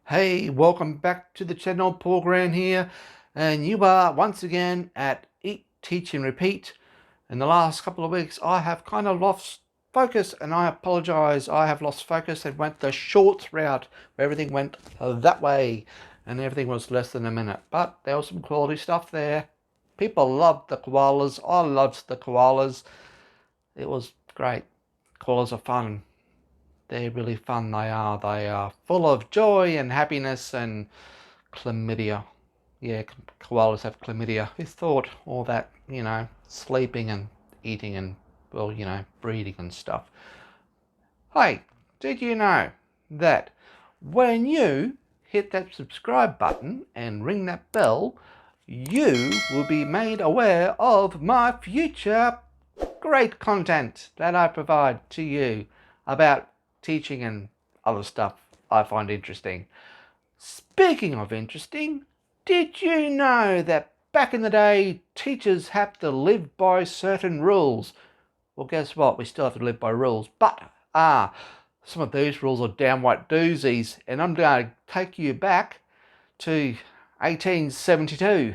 Hey, welcome back to the channel. Paul Grant here, and you are once again at Eat, Teach and Repeat. In the last couple of weeks I have kind of lost focus, and I apologize. I have lost focus and went the short route where everything went that way and everything was less than a minute, but there was some quality stuff there. People loved the koalas. I loved the koalas. It was great. Koalas are fun. They're really fun, they are. They are full of joy and happiness and chlamydia. Yeah, koalas have chlamydia. Who thought all that, sleeping and eating and, well, breeding and stuff. Hey, did you know that when you hit that subscribe button and ring that bell, you will be made aware of my future great content that I provide to you about teaching and other stuff I find interesting. Speaking of interesting, did you know that back in the day teachers had to live by certain rules? Well, guess what? We still have to live by rules, but some of these rules are downright doozies, and I'm going to take you back to 1872.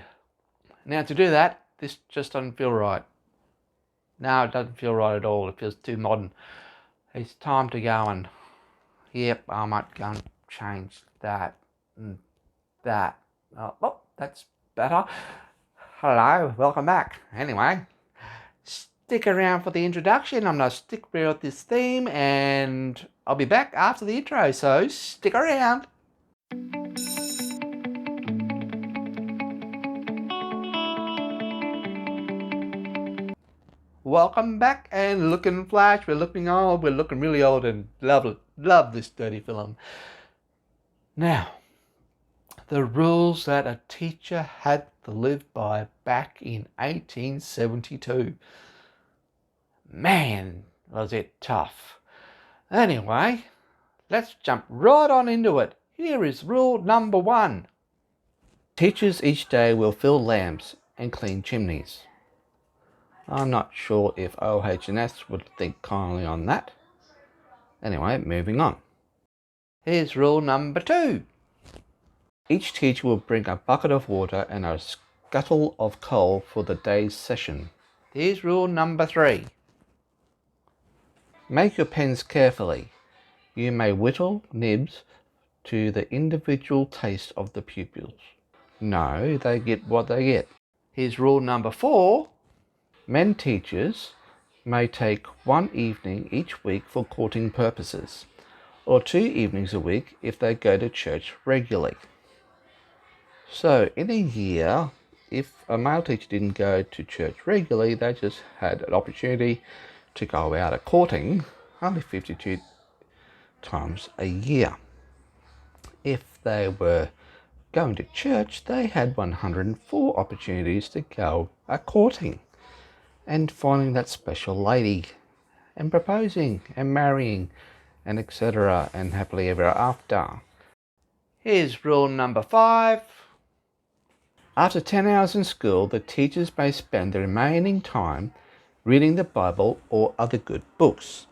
Now, to do that, this just doesn't feel right. No, it doesn't feel right at all. It feels too modern. It's time to go and, yep, I might go and change that and that. Oh, that's better. Hello, welcome back. Anyway, stick around for the introduction. I'm going to stick with this theme and I'll be back after the intro, so stick around. Welcome back, and looking flash, we're looking old, we're looking really old and love this dirty film. Now, the rules that a teacher had to live by back in 1872. Man, was it tough. Anyway, let's jump right on into it. Here is rule number 1. Teachers each day will fill lamps and clean chimneys. I'm not sure if OH&S would think kindly on that. Anyway, moving on. Here's rule number 2. Each teacher will bring a bucket of water and a scuttle of coal for the day's session. Here's rule number 3. Make your pens carefully. You may whittle nibs to the individual taste of the pupils. No, they get what they get. Here's rule number 4. Men teachers may take one evening each week for courting purposes, or 2 evenings a week if they go to church regularly. So in a year, if a male teacher didn't go to church regularly, they just had an opportunity to go out a courting only 52 times a year. If they were going to church, they had 104 opportunities to go a courting and finding that special lady and proposing and marrying and etc. and happily ever after. Here's rule number 5. After 10 hours in school, the teachers may spend the remaining time reading the Bible or other good books.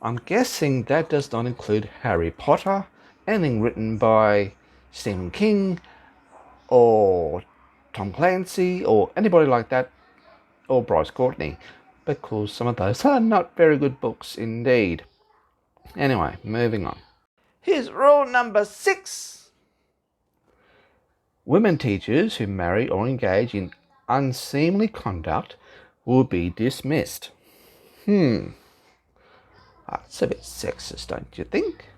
I'm guessing that does not include Harry Potter, anything written by Stephen King or Tom Clancy or anybody like that, or Bryce Courtney, because some of those are not very good books indeed. Anyway, moving on. Here's rule number 6. Women teachers who marry or engage in unseemly conduct will be dismissed. That's a bit sexist, don't you think?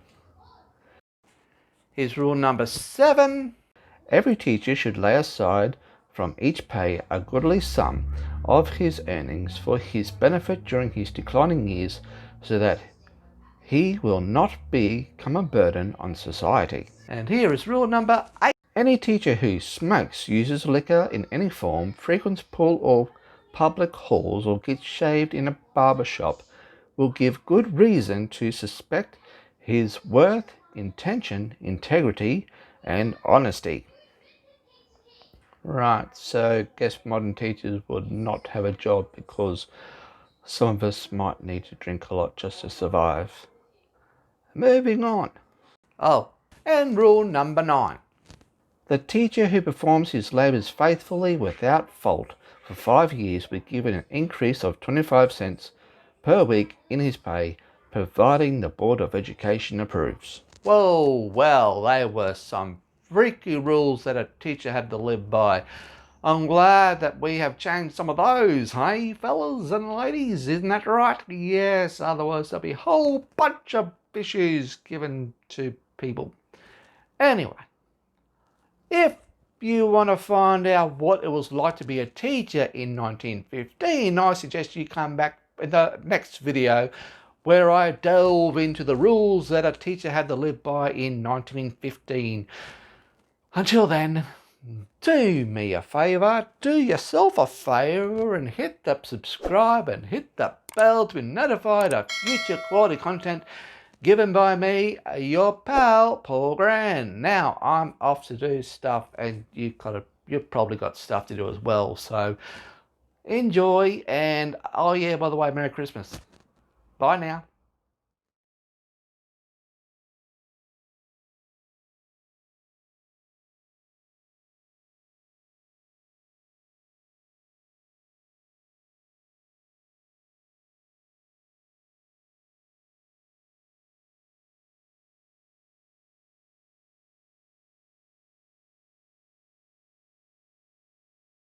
Here's rule number 7. Every teacher should lay aside from each pay a goodly sum of his earnings for his benefit during his declining years, so that he will not become a burden on society. And here is rule number 8. Any teacher who smokes, uses liquor in any form, frequents pool or public halls, or gets shaved in a barber shop will give good reason to suspect his worth, intention, integrity, and honesty. Right, so guess modern teachers would not have a job because some of us might need to drink a lot just to survive. Moving on. Oh, And rule number 9. The teacher who performs his labours faithfully without fault for 5 years will be given an increase of 25 cents per week in his pay, providing the Board of Education approves. Well, they were some freaky rules that a teacher had to live by. I'm glad that we have changed some of those, hey, fellas and ladies, isn't that right? Yes, otherwise there'll be a whole bunch of issues given to people. Anyway, if you want to find out what it was like to be a teacher in 1915, I suggest you come back in the next video where I delve into the rules that a teacher had to live by in 1915. Until then, do me a favour, do yourself a favour and hit the subscribe and hit the bell to be notified of future quality content given by me, your pal, Paul Grant. Now, I'm off to do stuff and you've probably got stuff to do as well. So, enjoy and, oh yeah, by the way, Merry Christmas. Bye now.